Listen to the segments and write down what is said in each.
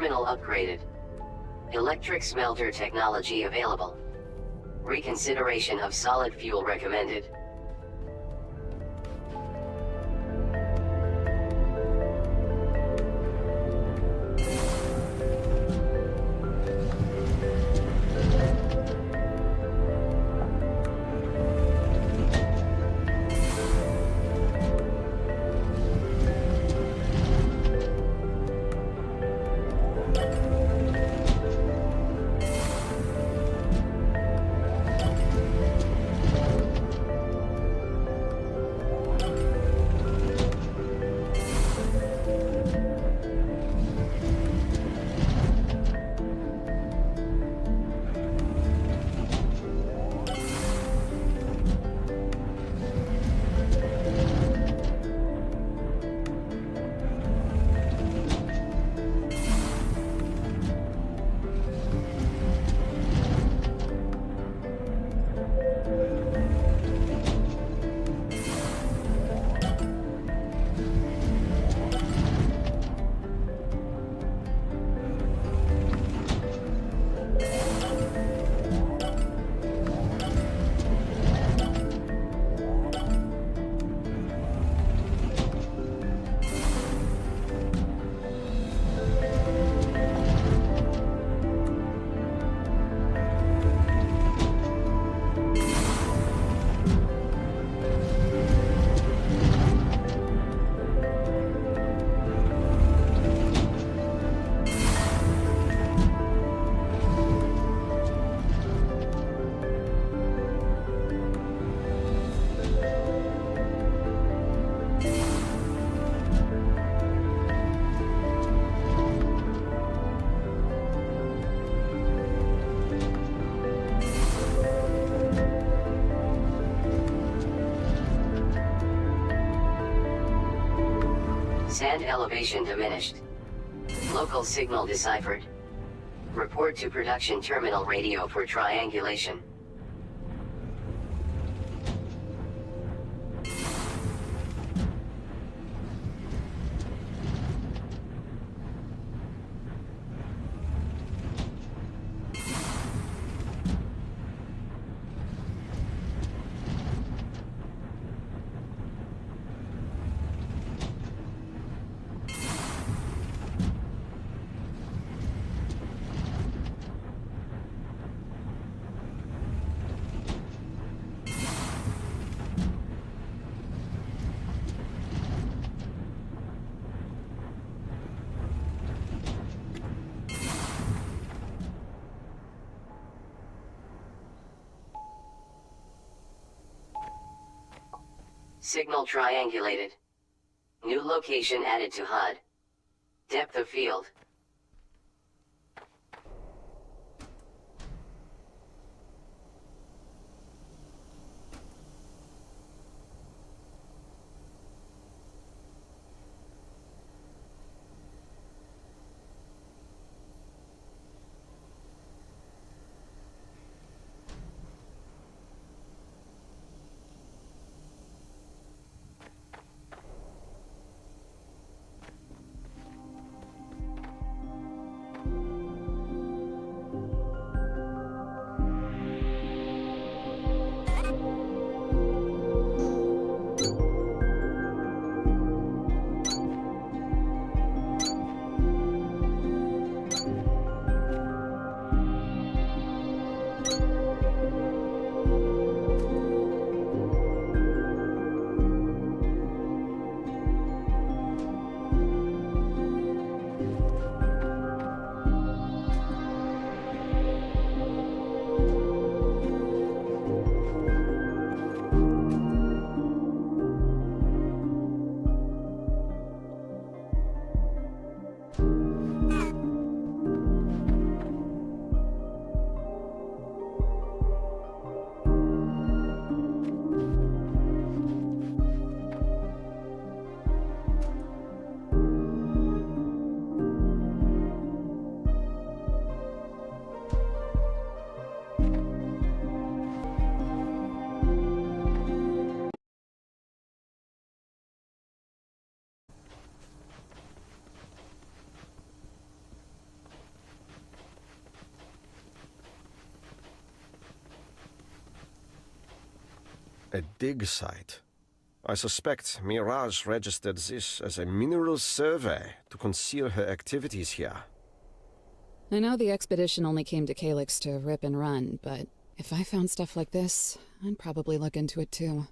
Terminal upgraded. Electric smelter technology available. Reconsideration of solid fuel recommended. Sand elevation diminished. Local signal deciphered. Report to production terminal radio for triangulation. Signal triangulated. New location added to HUD. Depth of field. A dig site. I suspect Mirage registered this as a mineral survey to conceal her activities here. I know the expedition only came to Calyx to rip and run, but if I found stuff like this, I'd probably look into it too.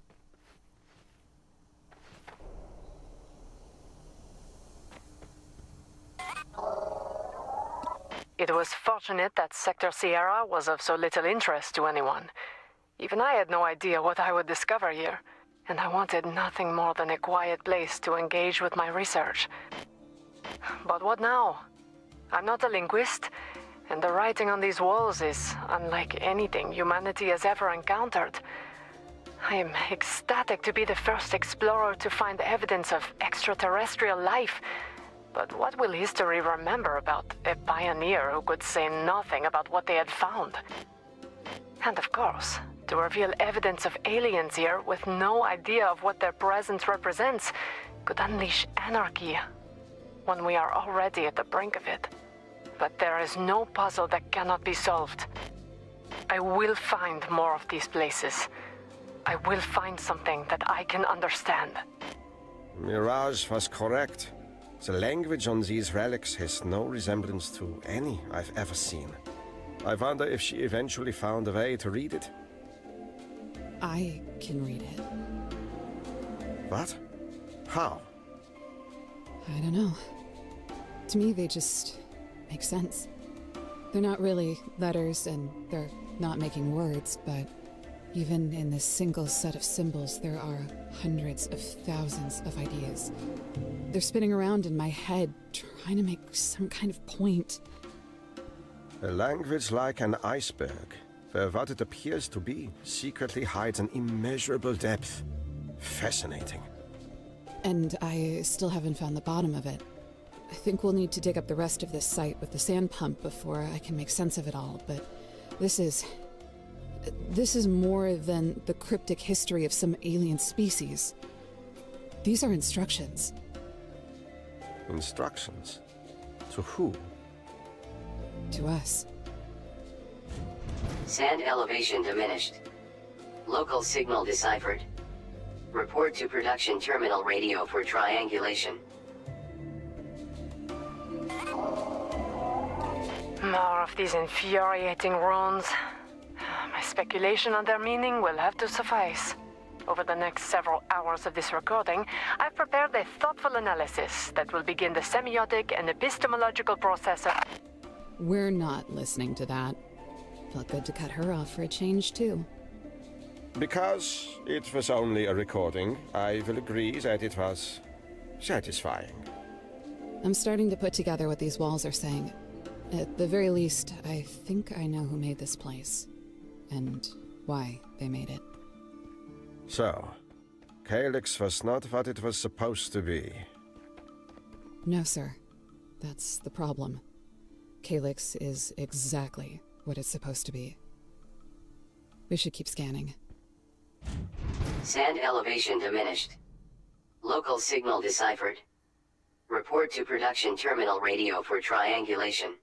It was fortunate that Sector Sierra was of so little interest to anyone. Even I had no idea what I would discover here, and I wanted nothing more than a quiet place to engage with my research. But what now? I'm not a linguist, and the writing on these walls is unlike anything humanity has ever encountered. I am ecstatic to be the first explorer to find evidence of extraterrestrial life. But what will history remember about a pioneer who could say nothing about what they had found? And of course, to reveal evidence of aliens here with no idea of what their presence represents could unleash anarchy when we are already at the brink of it. But there is no puzzle that cannot be solved. I will find more of these places. I will find something that I can understand. Mirage was correct. The language on these relics has no resemblance to any I've ever seen. I wonder if she eventually found a way to read it. I can read it. What? How? I don't know. To me, they just make sense. They're not really letters, and they're not making words, but even in this single set of symbols, there are hundreds of thousands of ideas. They're spinning around in my head, trying to make some kind of point. A language like an iceberg, where what it appears to be secretly hides an immeasurable depth. Fascinating. And I still haven't found the bottom of it. I think we'll need to dig up the rest of this site with the sand pump before I can make sense of it all, but this is more than the cryptic history of some alien species. These are instructions. Instructions? To who? To us. Sand elevation diminished. Local signal deciphered. Report to production terminal radio for triangulation. More of these infuriating runes. My speculation on their meaning will have to suffice. Over the next several hours of this recording, I've prepared a thoughtful analysis that will begin the semiotic and epistemological process of... We're not listening to that. Felt good to cut her off for a change, too. Because it was only a recording, I will agree that it was satisfying. I'm starting to put together what these walls are saying. At the very least, I think I know who made this place. And why they made it. So, Calyx was not what it was supposed to be. No, sir. That's the problem. Calyx is exactly what it's supposed to be. We should keep scanning. Sand elevation diminished. Local signal deciphered. Report to production terminal radio for triangulation.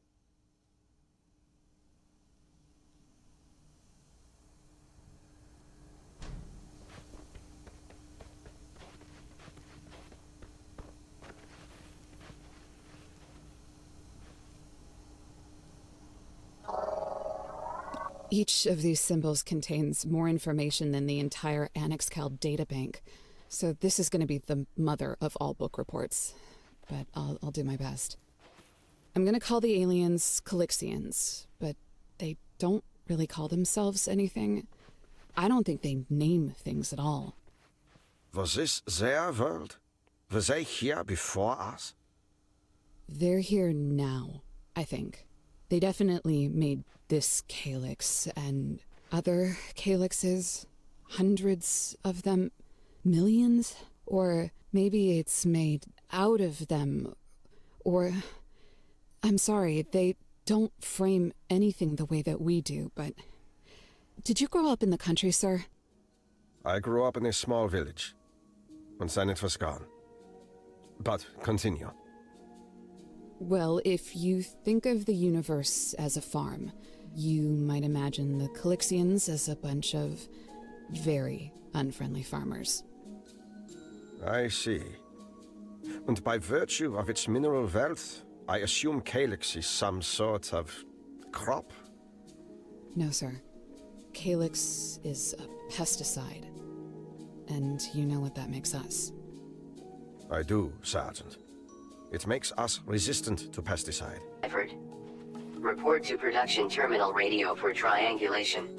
Each of these symbols contains more information than the entire Annex-Cal databank, so this is going to be the mother of all book reports. But I'll do my best. I'm going to call the aliens Calyxians, but they don't really call themselves anything. I don't think they name things at all. Was this their world? Were they here before us? They're here now, I think. They definitely made this Calyx and other Calyxes. Hundreds of them. Millions? Or maybe it's made out of them. Or... I'm sorry, they don't frame anything the way that we do, but... Did you grow up in the country, sir? I grew up in a small village. And then it was gone. But continue. Well, if you think of the universe as a farm, you might imagine the Calyxians as a bunch of very unfriendly farmers. I see. And by virtue of its mineral wealth, I assume calyx is some sort of crop? No, sir. Calyx is a pesticide. And you know what that makes us. I do, Sergeant. It makes us resistant to pesticide. Effort. Report to production terminal radio for triangulation.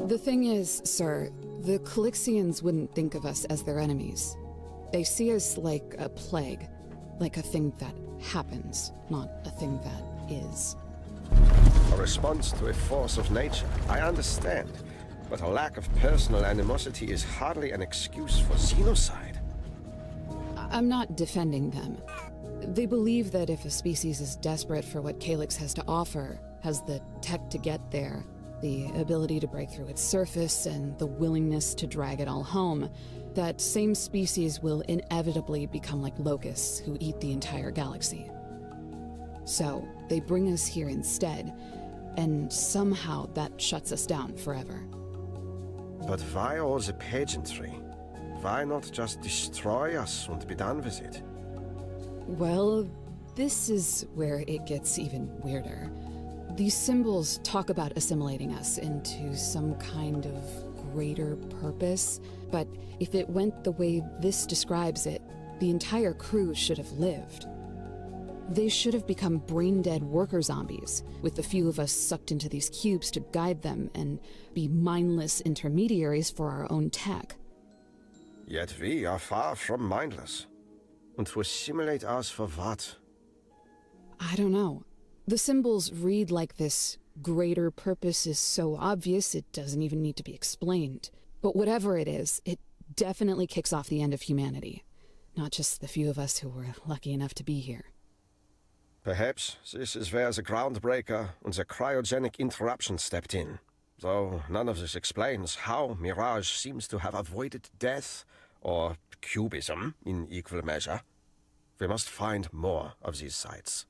The thing is, sir, the Calyxians wouldn't think of us as their enemies. They see us like a plague, like a thing that happens, not a thing that is. A response to a force of nature, I understand. But a lack of personal animosity is hardly an excuse for xenocide. I'm not defending them. They believe that if a species is desperate for what Calyx has to offer, has the tech to get there, the ability to break through its surface, and the willingness to drag it all home, that same species will inevitably become like locusts who eat the entire galaxy. So, they bring us here instead, and somehow that shuts us down forever. But why all the pageantry? Why not just destroy us and be done with it? Well, this is where it gets even weirder. These symbols talk about assimilating us into some kind of greater purpose, but if it went the way this describes it, the entire crew should have lived. They should have become brain-dead worker zombies, with a few of us sucked into these cubes to guide them and be mindless intermediaries for our own tech. Yet we are far from mindless. And to assimilate us for what? I don't know. The symbols read like this greater purpose is so obvious it doesn't even need to be explained. But whatever it is, it definitely kicks off the end of humanity. Not just the few of us who were lucky enough to be here. Perhaps this is where the groundbreaker and the cryogenic interruption stepped in. Though none of this explains how Mirage seems to have avoided death, or cubism in equal measure. We must find more of these sites.